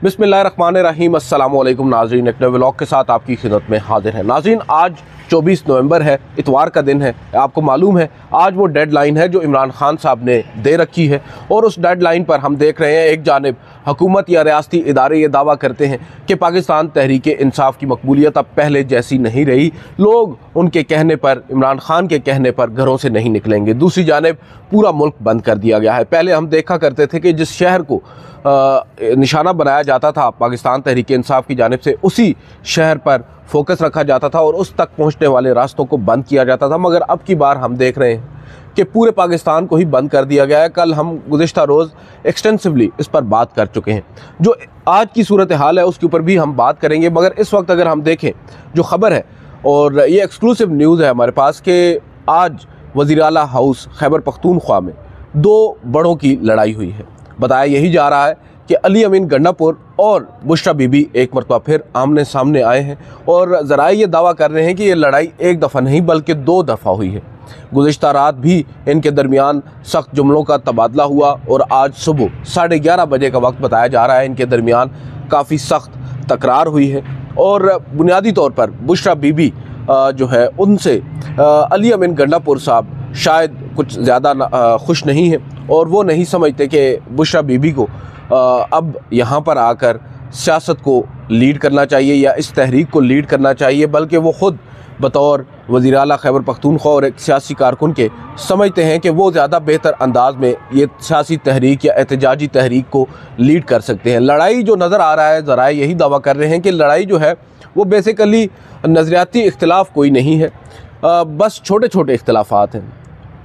बिस्मिल्लाहिर्रहमानिर्रहीम अस्सलाम वालेकुम नाज़रीन, एक नए व्लॉग के साथ आपकी खिदमत में हाजिर है। नाज़रीन, आज 24 नवंबर है, इतवार का दिन है। आपको मालूम है आज वो डेडलाइन है जो इमरान खान साहब ने दे रखी है, और उस डेडलाइन पर हम देख रहे हैं एक जानिब हुकूमत या रियासती इदारे ये दावा करते हैं कि पाकिस्तान तहरीक इंसाफ की मकबूलियत अब पहले जैसी नहीं रही, लोग उनके कहने पर, इमरान खान के कहने पर घरों से नहीं निकलेंगे। दूसरी जानिब पूरा मुल्क बंद कर दिया गया है। पहले हम देखा करते थे कि जिस शहर को निशाना बनाया जाता था पाकिस्तान तहरीक इंसाफ की जानिब से, उसी शहर पर फोकस रखा जाता था और उस तक पहुंचने वाले रास्तों को बंद किया जाता था। मगर अब की बार हम देख रहे हैं कि पूरे पाकिस्तान को ही बंद कर दिया गया है। कल हम गुज़िश्ता रोज़ एक्सटेंसिवली इस पर बात कर चुके हैं। जो आज की सूरत हाल है उसके ऊपर भी हम बात करेंगे, मगर इस वक्त अगर हम देखें जो ख़बर है, और ये एक्सक्लूसिव न्यूज़ है हमारे पास, कि आज वज़ीर आला हाउस खैबर पख्तूनख्वा में दो बड़ों की लड़ाई हुई है। बताया यही जा रहा है कि अली अमीन गंडापुर और बुशरा बीबी एक मरतबा फिर आमने सामने आए हैं, और ज़राए ये दावा कर रहे हैं कि ये लड़ाई एक दफ़ा नहीं बल्कि दो दफ़ा हुई है। गुज़िश्ता रात भी इनके दरमियान सख्त जुमलों का तबादला हुआ, और आज सुबह 11:30 बजे का वक्त बताया जा रहा है इनके दरमियान काफ़ी सख्त तकरार हुई है। और बुनियादी तौर पर बुशरा बीबी जो है उनसे अली अमीन गंडापुर साहब शायद कुछ ज़्यादा खुश नहीं है, और वो नहीं समझते कि बुशरा बीबी को अब यहाँ पर आकर सियासत को लीड करना चाहिए या इस तहरीक को लीड करना चाहिए, बल्कि वो ख़ुद बतौर वज़ीर आला खैबर पख्तूनख्वा और एक सियासी कारकुन के समझते हैं कि वो ज़्यादा बेहतर अंदाज में ये सियासी तहरीक या एहतजाजी तहरीक को लीड कर सकते हैं। लड़ाई जो नज़र आ रहा है, ज़राए यही दावा कर रहे हैं कि लड़ाई जो है वो बेसिकली नज़रियाती इख्तिलाफ कोई नहीं है, बस छोटे छोटे इख्तिलाफात हैं।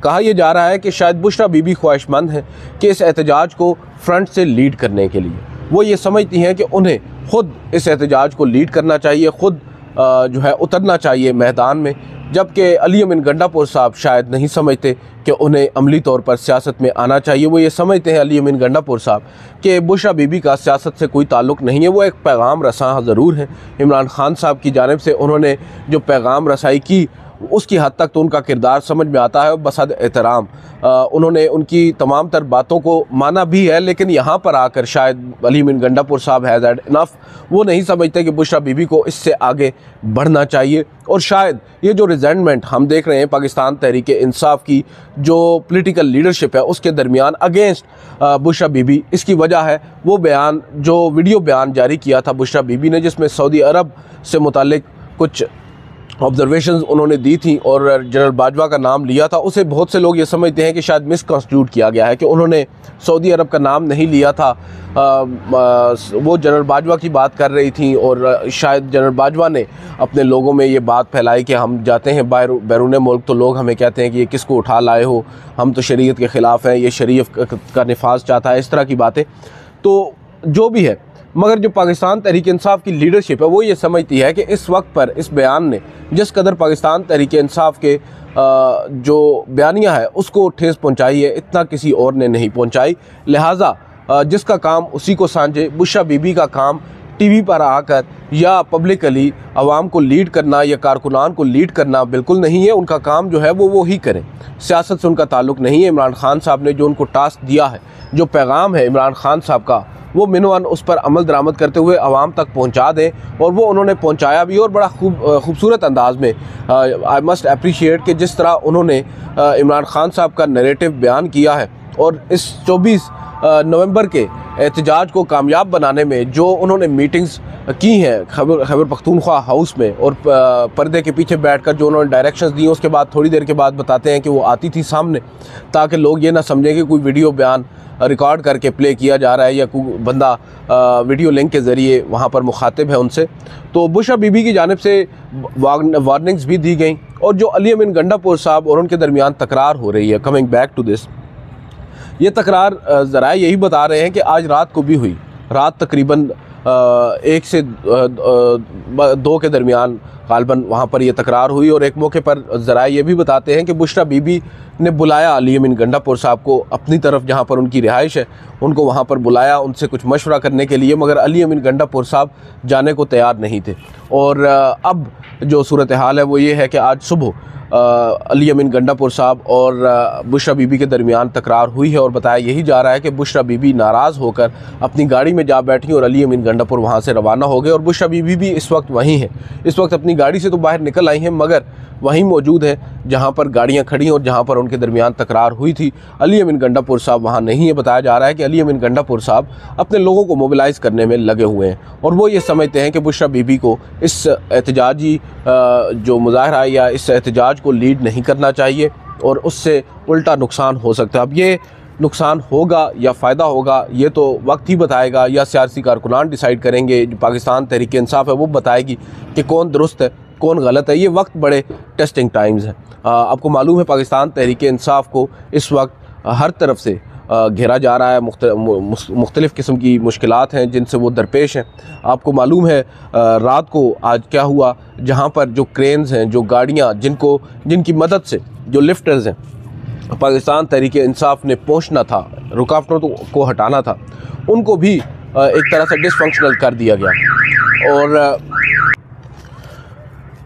कहा यह जा रहा है कि शायद बुशरा बीबी ख्वाहिशमंद हैं कि इस एहतजाज को फ्रंट से लीड करने के लिए वो ये समझती हैं कि उन्हें ख़ुद इस एहतजाज को लीड करना चाहिए, ख़ुद जो है उतरना चाहिए मैदान में, जबकि अली अमीन गंडापुर साहब शायद नहीं समझते कि उन्हें अमली तौर पर सियासत में आना चाहिए। वो ये समझते हैं अली अमीन गंडापुर साहब कि बुशरा बीबी का सियासत से कोई ताल्लुक़ नहीं है। वो एक पैगाम रसां ज़रूर है इमरान खान साहब की जानिब से, उन्होंने जो पैगाम रसाई की उसकी हद तक तो उनका किरदार समझ में आता है। बसद एहतराम उन्होंने उनकी तमाम तर बातों को माना भी है, लेकिन यहाँ पर आकर शायद अली अमीन गंडापुर साहब हैज़ हैड इनफ। वो नहीं समझते कि बुशरा बीबी को इससे आगे बढ़ना चाहिए, और शायद ये जो रिजेंटमेंट हम देख रहे हैं पाकिस्तान तहरीक इंसाफ की जो पॉलिटिकल लीडरशिप है उसके दरमियान अगेंस्ट बुशरा बीबी, इसकी वजह है वो बयान, जो वीडियो बयान जारी किया था बुशरा बीबी ने, जिसमें सऊदी अरब से मुतालिक कुछ ऑब्जर्वेशंस उन्होंने दी थी और जनरल बाजवा का नाम लिया था। उसे बहुत से लोग ये समझते हैं कि शायद मिसकॉन्स्टिट्यूट किया गया है, कि उन्होंने सऊदी अरब का नाम नहीं लिया था। वो जनरल बाजवा की बात कर रही थी, और शायद जनरल बाजवा ने अपने लोगों में ये बात फैलाई कि हम जाते हैं बैरून मुल्क तो लोग हमें कहते हैं कि ये किसको उठा लाए हो, हम तो शरीयत के ख़िलाफ़ हैं, ये शरीयत का निफाज चाहता है, इस तरह की बातें। तो जो भी है, मगर जो पाकिस्तान तहरीक इंसाफ की लीडरशिप है वो ये समझती है कि इस वक्त पर इस बयान ने जिस कदर पाकिस्तान तहरीक इंसाफ के जो बयानिया है उसको ठेस पहुंचाई है, इतना किसी और ने नहीं पहुंचाई। लिहाजा जिसका काम उसी को सांझे। बुशरा बीबी का काम टीवी पर आकर या पब्लिकली आवाम को लीड करना या कारकुनान को लीड करना बिल्कुल नहीं है। उनका काम जो है वो ही करें, सियासत से उनका ताल्लुक़ नहीं है। इमरान खान साहब ने जो उनको टास्क दिया है, जो पैगाम है इमरान खान साहब का, वो मिनवन उस पर अमल दरामद करते हुए आवाम तक पहुंचा दें, और वो उन्होंने पहुंचाया भी, और बड़ा खूबसूरत अंदाज में। आई मस्ट अप्रिशिएट कि जिस तरह उन्होंने इमरान खान साहब का नैरेटिव बयान किया है, और इस 24 नवंबर के एहतजाज को कामयाब बनाने में जो उन्होंने मीटिंग्स की हैं खैबर पख्तूनख्वा हाउस में, और पर्दे के पीछे बैठकर जो उन्होंने डायरेक्शंस दी, उसके बाद थोड़ी देर के बाद बताते हैं कि वो आती थी सामने, ताकि लोग ये ना समझें कि कोई वीडियो बयान रिकॉर्ड करके प्ले किया जा रहा है या कोई बंदा वीडियो लिंक के ज़रिए वहाँ पर मुखातिब है उनसे। तो बुशरा बीबी की जानिब से वार्निंग्स भी दी गई, और जो अली अमीन गंडापुर साहब और उनके दरमियान तकरार हो रही है, कमिंग बैक टू दिस, ये तकरार ज़राए यही बता रहे हैं कि आज रात को भी हुई। रात तकरीबन 1 से 2 के दरमियान गालबन वहाँ पर यह तकरार हुई, और एक मौके पर ज़राए ये भी बताते हैं कि बुशरा बीबी ने बुलाया अली अमीन गंडापुर साहब को अपनी तरफ, जहाँ पर उनकी रिहाइश है, उनको वहाँ पर बुलाया उनसे कुछ मशवरा करने के लिए, मगर अली अमीन गंडापुर साहब जाने को तैयार नहीं थे। और अब जो सूरत हाल है वो ये है कि आज सुबह अली अमीन गंडापुर साहब और बुशरा बीबी के दरमियान तकरार हुई है और बताया यही जा रहा है कि बुशरा बीबी नाराज़ होकर अपनी गाड़ी में जा बैठी और अली अमीन गंडापुर वहाँ से रवाना हो गए। और बुशरा बीबी भी इस वक्त वहीं है, इस वक्त अपनी गाड़ी से तो बाहर निकल आई हैं मगर वहीं मौजूद है जहाँ पर गाड़ियाँ खड़ी हैं और जहाँ पर उनके दरमियान तकरार हुई थी। अली अमीन गंडापुर साहब वहाँ नहीं है। बताया जा रहा है कि अली अमीन गंडापुर साहब अपने लोगों को मोबिलाइज़ करने में लगे हुए हैं और वो ये समझते हैं कि बुशरा बीबी को इस एहतजाजी जो मुजाहरा या इस एहतजाज को लीड नहीं करना चाहिए और उससे उल्टा नुकसान हो सकता है। अब ये नुकसान होगा या फ़ायदा होगा ये तो वक्त ही बताएगा, या सियासी कारकुनान डिसाइड करेंगे। जो पाकिस्तान तहरीक इंसाफ है वो बताएगी कि कौन दुरुस्त है कौन गलत है। ये वक्त बड़े टेस्टिंग टाइम्स हैं। आपको मालूम है पाकिस्तान तहरीक इंसाफ को इस वक्त हर तरफ से घेरा जा रहा है, मुख्तलिफ़ किस्म की मुश्किलात हैं जिनसे वो दरपेश हैं। आपको मालूम है रात को आज क्या हुआ, जहाँ पर जो क्रेन्स हैं, जो गाड़ियाँ जिनकी मदद से जो लिफ्टर्स हैं पाकिस्तान तहरीक इंसाफ ने पहुँचना था, रुकावटों को हटाना था, उनको भी एक तरह से डिसफंक्शनल कर दिया गया और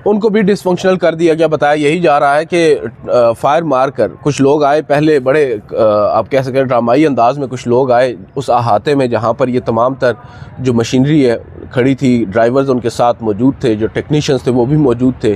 उनको भी डिसफंक्शनल कर दिया गया। बताया यही जा रहा है कि फायर मारकर कुछ लोग आए, पहले बड़े आप कह सकते हैं ड्रामाई अंदाज में कुछ लोग आए उस अहाते में जहाँ पर ये तमाम तर जो मशीनरी है खड़ी थी, ड्राइवर्स उनके साथ मौजूद थे, जो टेक्नीशियंस थे वो भी मौजूद थे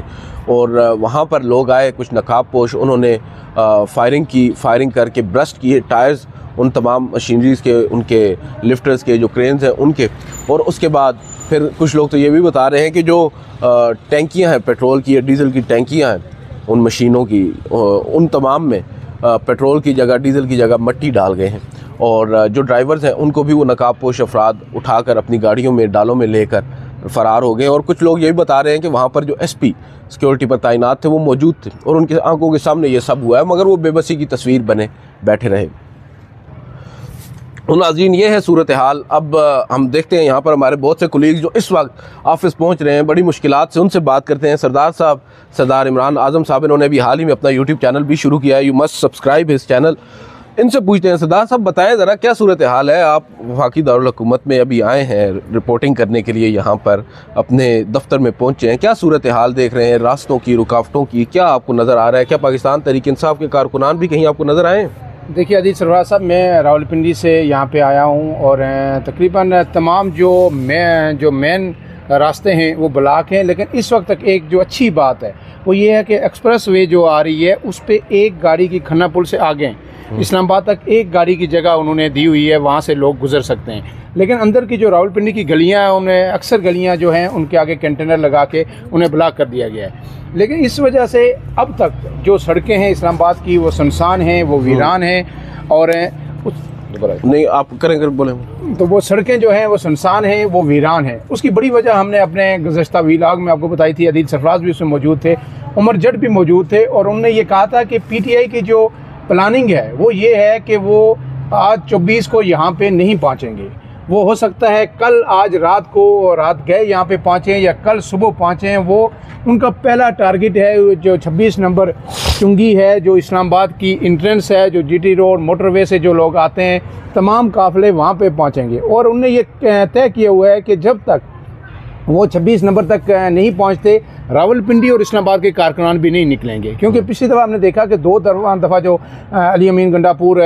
और वहाँ पर लोग आए कुछ नकाबपोश, उन्होंने फायरिंग करके ब्रस्ट किए टायर्स उन तमाम मशीनरीज़ के, उनके लिफ्टर्स के जो क्रेन्स हैं उनके। और उसके बाद फिर कुछ लोग तो ये भी बता रहे हैं कि जो टैंकियां हैं पेट्रोल की या डीज़ल की टैंकियां हैं उन मशीनों की, उन तमाम में पेट्रोल की जगह डीज़ल की जगह मट्टी डाल गए हैं और जो ड्राइवर्स हैं उनको भी वो नकाबपोश अफराद उठाकर अपनी गाड़ियों में डालों में लेकर फ़रार हो गए। और कुछ लोग ये भी बता रहे हैं कि वहाँ पर जो एसपी सिक्योरिटी पर तैनात थे वो मौजूद थे और उनकी आंखों के सामने ये सब हुआ है, मगर वो बेबसी की तस्वीर बने बैठे रहे। नाज़रीन ये है सूरत हाल। अब हम देखते हैं यहाँ पर हमारे बहुत से कुलीग जो इस वक्त ऑफिस पहुँच रहे हैं बड़ी मुश्किलात से, उनसे बात करते हैं। सरदार साहब, सरदार इमरान आज़म साहब, इन्होंने अभी हाल ही में अपना यूट्यूब चैनल भी शुरू किया है, you must subscribe his channel. इनसे पूछते हैं, सरदार साहब बताएं ज़रा क्या सूरत हाल है। आप वफाकी दारुल हुकूमत में अभी आए हैं रिपोर्टिंग करने के लिए, यहाँ पर अपने दफ्तर में पहुँचे हैं, क्या सूरत हाल देख रहे हैं, रास्तों की, रुकावटों की, क्या आपको नज़र आ रहा है? क्या पाकिस्तान तहरीक इंसाफ के कारकुनान भी कहीं आपको नज़र आए? देखिए अदील सरफराज साहब, मैं रावलपिंडी से यहाँ पे आया हूँ और तकरीबन तमाम जो मेन रास्ते हैं वो ब्लॉक हैं, लेकिन इस वक्त तक एक जो अच्छी बात है वो ये है कि एक्सप्रेस वे जो आ रही है उस पर एक गाड़ी की खन्ना पुल से आगे इस्लामाबाद तक एक गाड़ी की जगह उन्होंने दी हुई है, वहाँ से लोग गुजर सकते हैं। लेकिन अंदर की जो रावलपिंडी की गलियाँ हैं उन्हें अक्सर गलियाँ जो हैं उनके आगे कंटेनर लगा के उन्हें ब्लॉक कर दिया गया है। लेकिन इस वजह से अब तक जो सड़कें हैं इस्लामाबाद की वो सुनसान हैं, वो वीरान हैं और नहीं आप करेंगे बोले तो वो सड़कें जो हैं वो सुनसान हैं, वो वीरान हैं। उसकी बड़ी वजह हमने अपने गुज़श्ता व्लॉग में आपको बताई थी, अदील सरफराज भी उसमें मौजूद थे, उमर जट भी मौजूद थे और उन्होंने ये कहा था कि PTI की जो प्लानिंग है वो ये है कि वो आज 24 को यहाँ पे नहीं पहुँचेंगे। वो हो सकता है कल आज रात गए यहाँ पे पहुँचें या कल सुबह पहुँचें। वो उनका पहला टारगेट है जो 26 नंबर चुंगी है, जो इस्लामाबाद की इंट्रेंस है, जो GT रोड मोटरवे से जो लोग आते हैं तमाम काफ़िले वहाँ पे पहुँचेंगे। और उनने ये तय किया हुआ है कि जब तक वो 26 नंबर तक नहीं पहुँचते रावलपिंडी और इस्लामाबाद के कारकुनान भी नहीं निकलेंगे। क्योंकि पिछली दफ़ा हमने देखा कि दो दफ़ा जो अली अमीन गंडापुर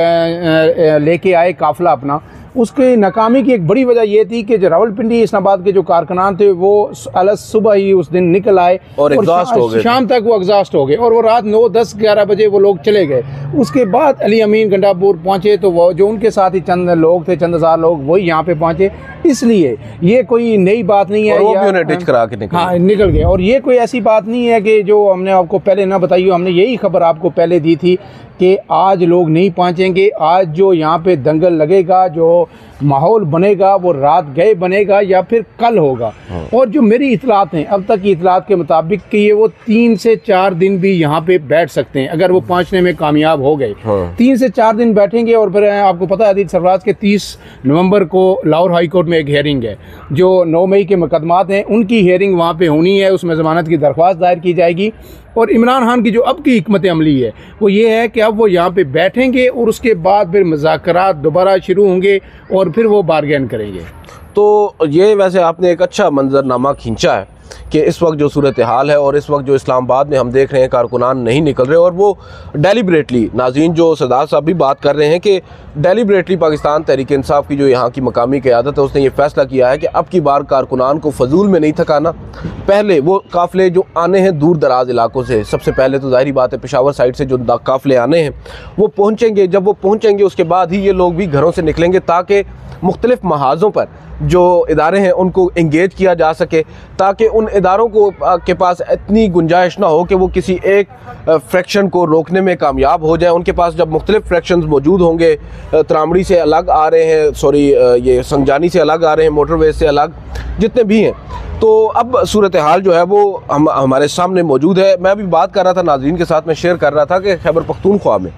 लेके आए काफ़िला अपना, उसकी नाकामी की एक बड़ी वजह ये थी कि जो रावलपिंडी इस्लामाबाद के जो कारकुनान थे वो अलग सुबह ही उस दिन निकल आए और एग्जॉस्ट हो गए, शाम तक वो एग्जॉस्ट हो गए और वो रात 9, 10, 11 बजे वो लोग चले गए। उसके बाद अली अमीन गंडापुर पहुँचे तो वो जो उनके साथ ही चंद लोग थे, चंद हज़ार लोग, वही यहाँ पे पहुँचे। इसलिए ये कोई नई बात नहीं है, वो भी उन्हें डिच करा के निकल गए। और ये कोई ऐसी बात नहीं है कि जो हमने आपको पहले ना बताई हो, हमने यही खबर आपको पहले दी थी कि आज लोग नहीं पहुँचेंगे। आज जो यहाँ पे दंगल लगेगा, जो माहौल बनेगा वो रात गए बनेगा या फिर कल होगा। और जो मेरी इतलात हैं अब तक की इतलात के मुताबिक कि ये वो 3 से 4 दिन भी यहाँ पे बैठ सकते हैं अगर वो पहुँचने में कामयाब हो गए। 3 से 4 दिन बैठेंगे और फिर आपको पता है अदील सरफराज के 30 नवंबर को लाहौर हाई कोर्ट में एक हेयरिंग है, जो 9 मई के मुकदमात हैं उनकी हेयरिंग वहाँ पे होनी है, उसमें ज़मानत की दरख्वास्त दायर की जाएगी और इमरान खान की जो अब की हिकमत अमली है वो ये है कि अब वो यहाँ पे बैठेंगे और उसके बाद फिर मुज़ाकरात दोबारा शुरू होंगे और फिर वो बारगेन करेंगे। तो ये वैसे आपने एक अच्छा मंजरनामा खींचा है कि इस वक्त जो सूरत हाल है और इस वक्त जो इस्लामाबाद में हम देख रहे हैं कारकुनान नहीं निकल रहे, और वो डेलिब्रेटली, नाज़रीन जो सरदार साहब भी बात कर रहे हैं कि डेलिब्रेटली पाकिस्तान तहरीक इंसाफ की जो यहाँ की मकामी क़यादत है उसने ये फ़ैसला किया है कि अब की बार कारकुनान को फजूल में नहीं थकाना। पहले वो काफ़िले जो आने हैं दूर दराज इलाकों से, सबसे पहले तो ज़ाहिरी बात है पेशावर साइड से जो काफ़िले आने हैं वो पहुँचेंगे, जब वो पहुँचेंगे उसके बाद ही ये लोग भी घरों से निकलेंगे ताकि मुख्तलिफ महाज़ों पर जो इदारे हैं उनको इंगेज किया जा सके, ताकि उन इदारों को के पास इतनी गुंजाइश ना हो कि वो किसी एक फ्रैक्शन को रोकने में कामयाब हो जाए। उनके पास जब मुख्तलिफ फ्रैक्शंस मौजूद होंगे, त्रामड़ी से अलग आ रहे हैं, सॉरी ये संगजानी से अलग आ रहे हैं, मोटरवे से अलग जितने भी हैं, तो अब सूरत हाल जो है वो हमारे सामने मौजूद है। मैं अभी बात कर रहा था नाज़रीन के साथ, मैं शेयर कर रहा था कि खैबर पख्तूनख्वा में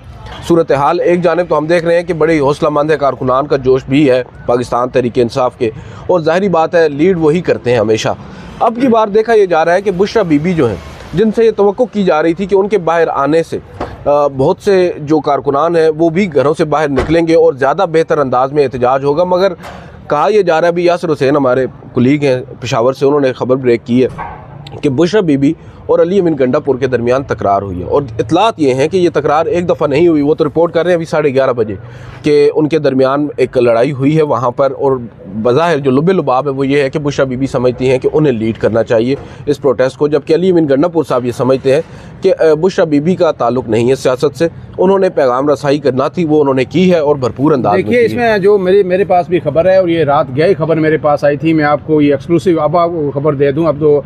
सूरत हाल एक जानिब तो हम देख रहे हैं कि बड़ी हौसलामंद है, कारकुनान का जोश भी है पाकिस्तान तहरीक इंसाफ के, और ज़ाहिरी बात है लीड वही करते हैं हमेशा। अब की बार देखा यह जा रहा है कि बुशरा बीबी जो हैं, जिनसे ये तवक्को की जा रही थी कि उनके बाहर आने से बहुत से जो कारकुनान हैं वो भी घरों से बाहर निकलेंगे और ज़्यादा बेहतर अंदाज में एहतजाज होगा, मगर कहा यह जा रहा है, अभी यासिर हुसैन हमारे कुलीग हैं पेशावर से, उन्होंने खबर ब्रेक की है कि बुशरा बीबी और अली अमीन गंडापुर के दरमियान तकरार हुई है, और इतलात ये हैं कि ये तकरार एक दफ़ा नहीं हुई। वो तो रिपोर्ट कर रहे हैं अभी 11:30 बजे कि उनके दरमियान एक लड़ाई हुई है वहाँ पर, और बज़ाहिर जो लुबे लुबाब है वो ये है कि बुशरा बीबी समझती हैं कि उन्हें लीड करना चाहिए इस प्रोटेस्ट को, जबकि अली अमीन गंडापुर साहब ये समझते हैं कि बुशरा बीबी का ताल्लुक नहीं है सियासत से, उन्होंने पैगाम रसाई करना थी, वो उन्होंने की है और भरपूर अंदाज में। देखिए इसमें जो मेरे पास भी खबर है, और ये रात गई खबर मेरे पास आई थी, मैं आपको ये एक्सक्लूसिव अब आपको खबर दे दूं। अब तो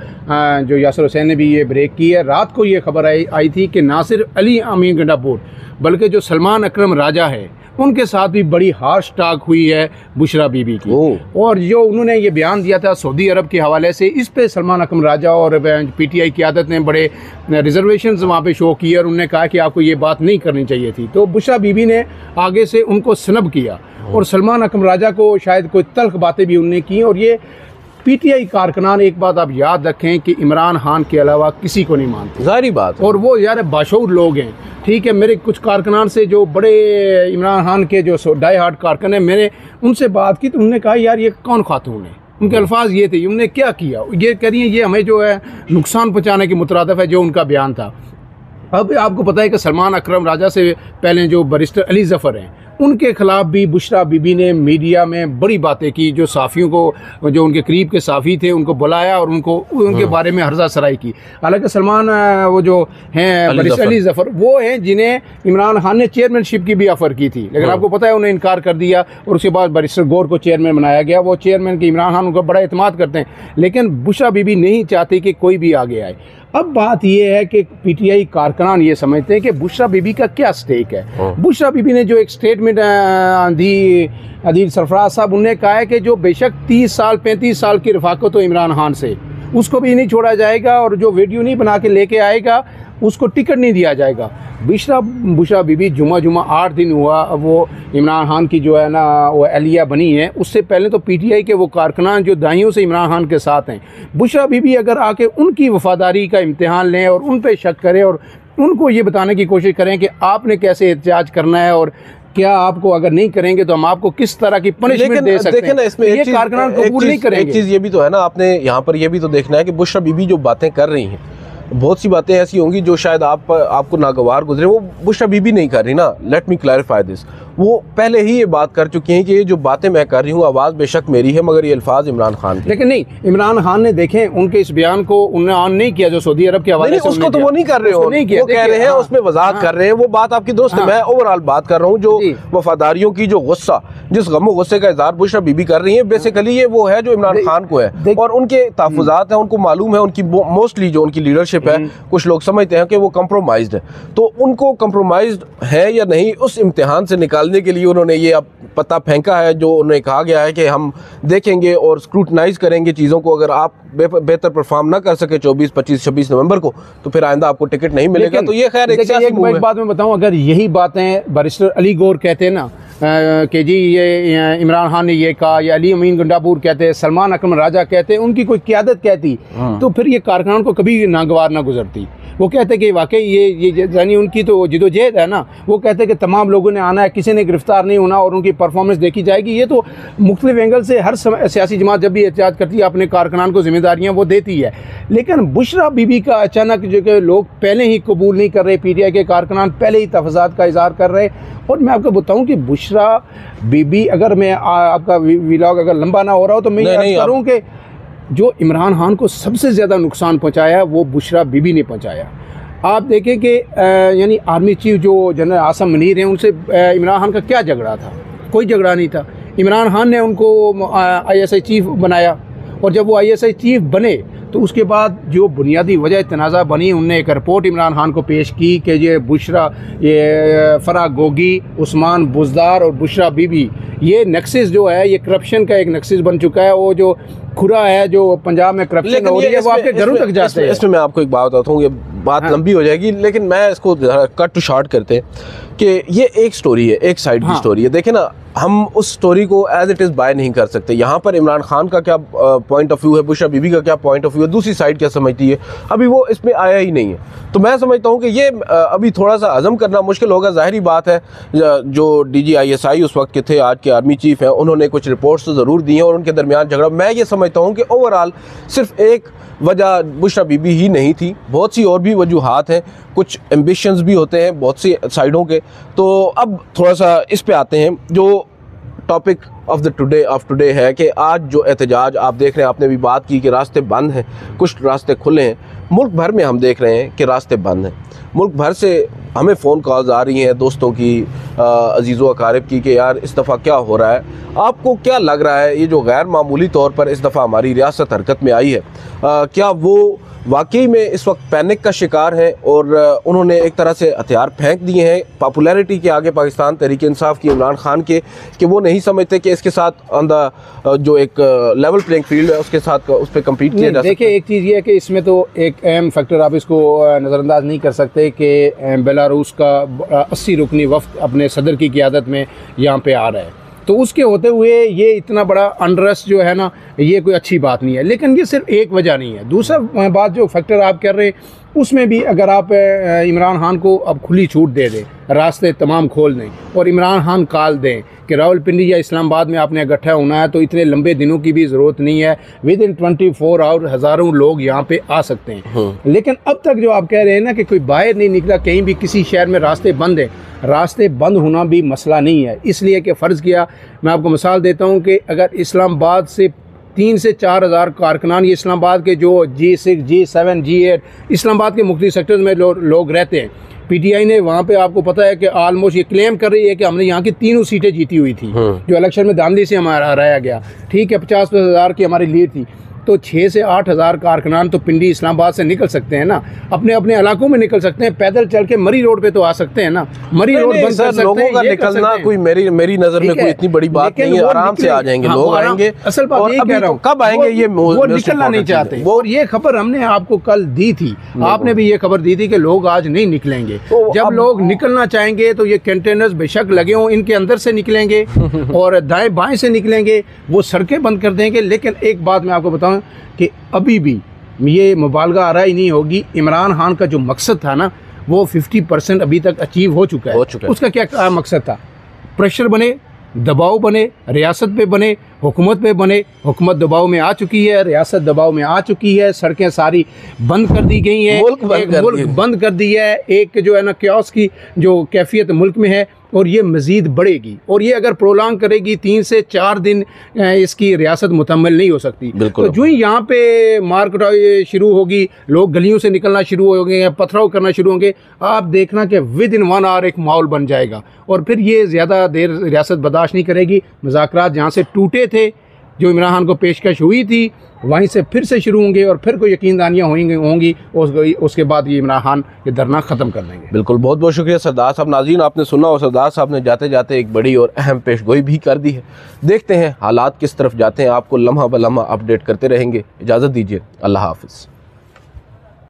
जो यासिर हुसैन ने भी ये ब्रेक की है, रात को ये खबर आई थी कि ना सिर्फ अली अमीन गंडापुर बल्कि जो सलमान अकरम राजा है उनके साथ भी बड़ी हार्श टाक हुई है बुशरा बीबी की, और जो उन्होंने ये बयान दिया था सऊदी अरब के हवाले से, इस पे सलमान अकरम राजा और पीटीआई क़यादत ने बड़े रिजर्वेशन वहाँ पे शो किए और उन्होंने कहा कि आपको ये बात नहीं करनी चाहिए थी। तो बुशरा बीबी ने आगे से उनको स्नब किया, और सलमान अकरम राजा को शायद कोई तल्ख बातें भी उन्होंने की। और ये पीटीआई कारकुनान, एक बात आप याद रखें कि इमरान खान के अलावा किसी को नहीं मानते, ज़ाहिरी बात, और वो यार बाशऊर लोग हैं। ठीक है, मेरे कुछ कारकुनान से जो बड़े इमरान खान के जो डाई हार्ड कारकुन हैं, मैंने उनसे बात की तो उन्होंने कहा यार ये कौन खातून है, उनके अल्फाज ये थे, उन्होंने क्या किया, ये कह रही है ये हमें जो है नुकसान पहुँचाने के मुतरादिफ है, जो उनका बयान था। अब आपको पता है कि सलमान अकरम राजा से पहले जो बैरिस्टर अली ज़फ़र हैं उनके खिलाफ भी बुशरा बीबी ने मीडिया में बड़ी बातें की, जो साफ़ियों को, जो उनके करीब के साफ़ी थे उनको बुलाया और उनके बारे में हर्जा सराई की। हालांकि सलमान वो जो हैं बैरिस्टर अली ज़फ़र वो हैं जिन्हें इमरान खान ने चेयरमैनशिप की भी ऑफ़र की थी, लेकिन आपको पता है उन्हें इनकार कर दिया, और उसके बाद बैरिस्टर गौर को चेयरमैन बनाया गया। वो चेयरमैन के इमरान खान उनको बड़ा एतमाद करते हैं, लेकिन बुशरा बीबी नहीं चाहती कि कोई भी आगे आए। अब बात यह है कि पीटीआई कारकुनान ये समझते हैं कि बुशरा बीबी का क्या स्टेक है। बुशरा बीबी ने जो एक स्टेटमेंट दी अदील सरफराज साहब, उन्होंने कहा है कि जो बेशक 30 साल 35 साल की रफाकत हो इमरान खान से, उसको भी नहीं छोड़ा जाएगा, और जो वीडियो नहीं बना के लेके आएगा उसको टिकट नहीं दिया जाएगा। बुशरा बीबी जुमा 8 दिन हुआ, वो इमरान खान की जो है ना वो एहलिया बनी है। उससे पहले तो पीटीआई के वो कारकुनान जो दाइयों से इमरान खान के साथ हैं, बुशरा बीबी अगर आके उनकी वफादारी का इम्तिहान लें और उन पे शक करें और उनको ये बताने की कोशिश करें कि आपने कैसे एहतजाज करना है और क्या आपको अगर नहीं करेंगे तो हम आपको किस तरह की पनिशमेंट दे सकते हैं, ना इसमें ये कारकुनान कबूल नहीं करेंगे। एक चीज़ ये भी तो है ना, आपने यहाँ पर ये भी तो देखना है कि बुशरा बीबी जो बातें कर रही हैं, बहुत सी बातें ऐसी होंगी जो शायद आपको नागवार गुजरे, वो बुशरा बीबी नहीं कर रही ना। लेट मी क्लैरिफाई दिस, वो पहले ही ये बात कर चुकी हैं कि ये जो बातें मैं कर रही हूँ आवाज़ बेशक मेरी है, मगर ये अल्फाज इमरान खान के। लेकिन नहीं, इमरान खान ने देखें उनके इस बयान को उन्होंने ऑन नहीं किया जो सऊदी अरब के हवाले से उसको तो वो नहीं कर रहे हो, वो कह रहे हैं उसमें वजाहत कर रहे हैं, वो बात आपकी दुरुस्त है। मैं ओवरऑल बात कर रहा हूँ जो वफादारियों की जो गुस्सा, जिस गम गुस्से का इज़हार बुशरा बीबी कर रही है, बेसिकली ये वो है जो इमरान खान को है, और उनके तहफ़्फ़ुज़ात हैं, उनको मालूम है, उनकी मोस्टली जो उनकी लीडरशिप है, कुछ लोग समझते हैं कि वो कंप्रोमाइज्ड है, तो उनको कंप्रोमाइज्ड है या नहीं, उस इम्तिहान से निकालने के लिए उन्होंने ये अब पता फेंका है, जो उन्हें कहा गया है कि हम देखेंगे और स्क्रूटनाइज करेंगे चीज़ों को, अगर आप बेहतर परफॉर्म ना कर सके 24, 25, 26 नवंबर को, तो फिर आइंदा आपको टिकट नहीं मिलेगा। तो ये खैर एक बात मैं बताऊं, अगर यही बातें बैरिस्टर अली गौर कहते हैं ना, कि जी ये इमरान खान ने ये कहा, या अली अमीन गंडापुर कहते, सलमान अकरम राजा कहते, उनकी कोई क़यादत कहती तो फिर ये कारकुनान को कभी नागवार ना गुजरती। वो कहते कि वाकई ये यानी उनकी तो जिदोजहद है ना। वो कहते कि तमाम लोगों ने आना है, किसी ने गिरफ्तार नहीं होना और उनकी परफॉर्मेंस देखी जाएगी। ये तो मुख्तलिफ एंगल से हर सियासी जमात जब भी एहतियात करती है अपने कारकुनान को जिम्मेदारियाँ वो देती है। लेकिन बुशरा बीबी का अचानक जो कि लोग पहले ही कबूल नहीं कर रहे, PTI के कारकुनान पहले ही तफज़ात का इज़हार कर रहे। और मैं आपको बताऊँ कि बुशरा बीबी, अगर मैं आपका व्लॉग अगर लंबा ना हो रहा हो तो मैं ये करूँ कि जो इमरान खान को सबसे ज़्यादा नुकसान पहुँचाया वो बुशरा बीबी ने पहुँचाया। आप देखें कि यानी आर्मी चीफ जो जनरल आसम मुनीर हैं, उनसे इमरान खान का क्या झगड़ा था? कोई झगड़ा नहीं था। इमरान खान ने उनको ISI चीफ बनाया और जब वो ISI चीफ बने तो उसके बाद जो बुनियादी वजह तनाज़ा बनी, उनने एक रिपोर्ट इमरान खान को पेश की कि ये बुशरा, ये फराह गोगी, उस्मान बुज़दार और बुशरा बीबी, ये नक्सिस जो है ये करप्शन का एक नक्सिस बन चुका है। वो जो खुरा है जो पंजाब में करप्शन हो रही है वो आपके घरों तक जाते हैं। इसमें मैं आपको एक बात बताता हूँ, ये बात लंबी हो जाएगी, लेकिन मैं इसको कट टू शॉर्ट करते हैं कि ये एक स्टोरी है, एक साइड की स्टोरी है। देखें ना, हम उस स्टोरी को एज इट इज़ बाय नहीं कर सकते। यहाँ पर इमरान खान का क्या पॉइंट ऑफ व्यू है, बुशरा बीबी का क्या पॉइंट ऑफ व्यू है, दूसरी साइड क्या समझती है, अभी वो इसमें आया ही नहीं है। तो मैं समझता हूँ कि ये अभी थोड़ा सा हजम करना मुश्किल होगा। ज़ाहिरी बात है, जो DG ISI उस वक्त के थे, आज के आर्मी चीफ हैं, उन्होंने कुछ रिपोर्ट्स तो ज़रूर दी हैं और उनके दरमियान झगड़ा। मैं ये समझता हूँ कि ओवरऑल सिर्फ एक वजह बुशरा बीबी ही नहीं थी, बहुत सी और भी वजूहात हैं, कुछ एम्बिशंस भी होते हैं बहुत सी साइडों के। तो अब थोड़ा सा इस पे आते हैं, जो टॉपिक ऑफ टुडे है कि आज जो एहतजाज आप देख रहे हैं, आपने भी बात की कि रास्ते बंद हैं, कुछ रास्ते खुले हैं। मुल्क भर में हम देख रहे हैं कि रास्ते बंद हैं। मुल्क भर से हमें फ़ोन कॉल्स आ रही हैं दोस्तों की, अजीज़ो अकारिब की, कि यार इस दफ़ा क्या हो रहा है, आपको क्या लग रहा है ये जो गैर मामूली तौर पर इस दफ़ा हमारी रियासत हरकत में आई है, क्या वो वाकई में इस वक्त पैनिक का शिकार है और उन्होंने एक तरह से हथियार फेंक दिए हैं पॉपुलैरिटी के आगे पाकिस्तान तहरीक इंसाफ की, इमरान खान के, कि वो नहीं समझते कि इसके साथ ऑन द जो एक लेवल प्लेइंग फील्ड है उसके साथ उस पर कम्पीट किया जा सकता है? देखिए, एक चीज़ ये है कि इसमें तो एक अहम फैक्टर आप इसको नज़रअंदाज नहीं कर सकते कि बेलारूस का 80 रुकनी वफ्द अपने सदर की क़यादत में यहाँ पे आ रहा है। तो उसके होते हुए ये इतना बड़ा अनरेस्ट जो है ना, ये कोई अच्छी बात नहीं है। लेकिन ये सिर्फ एक वजह नहीं है। दूसरा बात जो फैक्टर आप कर रहे हैं उसमें भी अगर आप इमरान खान को अब खुली छूट दे दें, रास्ते तमाम खोल दें और इमरान खान कॉल दें कि रावलपिंडी या इस्लामाबाद में आपने इकट्ठा होना है, तो इतने लंबे दिनों की भी ज़रूरत नहीं है। विद इन 24 आवर हज़ारों लोग यहाँ पे आ सकते हैं। लेकिन अब तक जो आप कह रहे हैं ना कि कोई बाहर नहीं निकला, कहीं भी किसी शहर में रास्ते बंद हैं, रास्ते बंद होना भी मसला नहीं है। इसलिए कि फ़र्ज़ किया, मैं आपको मिसाल देता हूँ कि अगर इस्लामाबाद से 3 से 4 हज़ार कारकुनान, ये इस्लामाबाद के जो G6, G7, G8 इस्लामाबाद के मुख्तलिफ सेक्टर्स में लोग रहते हैं। PTI ने वहाँ पे आपको पता है कि ऑलमोस्ट ये क्लेम कर रही है कि हमने यहाँ की 3 सीटें जीती हुई थी, जो इलेक्शन में धांधली से हमारा हराया गया। ठीक है, 50 हज़ार की हमारी लीड थी। तो 6 से 8 हज़ार कारकुनान तो पिंडी इस्लामाबाद से निकल सकते हैं ना, अपने अपने इलाकों में निकल सकते हैं, पैदल चल के मरी रोड पे तो आ सकते हैं ना। मरी रोड बंद कर सकते हैं, लोगों का निकलना कोई मेरी नज़र में कोई इतनी बड़ी बात नहीं है। आराम से आ जाएंगे लोग, आएंगे। असल बात ये कह रहा हूँ, कब आएंगे ये वो निकलना नहीं चाहते। और ये खबर हमने आपको कल दी थी, आपने भी ये खबर दी थी कि लोग आज नहीं निकलेंगे। जब लोग निकलना चाहेंगे तो ये कंटेनर्स बेशक लगे हों, इनके अंदर से निकलेंगे और दाएं बाएं से निकलेंगे, वो सड़कें बंद कर देंगे। लेकिन एक बात मैं आपको बताऊं कि अभी भी ये मुबालगा आरा ही नहीं होगी, इमरान खान का जो मकसद था ना वो 50% अभी तक अचीव हो चुका है। उसका क्या मकसद था? प्रेशर बने, दबाव बने, रियासत पे बने, हुकूमत पे बने। हुकूमत दबाव में आ चुकी है, रियासत दबाव में आ चुकी है, सड़कें सारी बंद कर दी गई हैं, मुल्क बंद कर दी है। एक जो है ना क्यास की जो कैफियत मुल्क में है और ये मज़ीद बढ़ेगी। और ये अगर प्रोलॉन्ग करेगी 3 से 4 दिन इसकी रियासत मुकम्मल नहीं हो सकती। तो जो ही यहाँ पे मार्केट शुरू होगी, लोग गलियों से निकलना शुरू होंगे, पथराव करना शुरू होंगे, आप देखना कि विद इन 1 आवर एक माहौल बन जाएगा और फिर ये ज़्यादा देर रियासत बर्दाश्त नहीं करेगी। मुज़ाकरात जहाँ से टूटे थे, जो इमरान खान को पेशकश हुई थी, वहीं से फिर से शुरू होंगे और फिर कोई यकीनदानियाँ होंगी। उसके बाद ये इमरान खान ये धरना ख़त्म कर देंगे। बिल्कुल, बहुत बहुत शुक्रिया सरदार साहब। नाज़रीन, आपने सुना और सरदार साहब ने जाते जाते एक बड़ी और अहम पेशगोई भी कर दी है। देखते हैं हालात किस तरफ जाते हैं, आपको लम्हा ब लम्हा अपडेट करते रहेंगे। इजाज़त दीजिए, अल्लाह हाफ़िज़।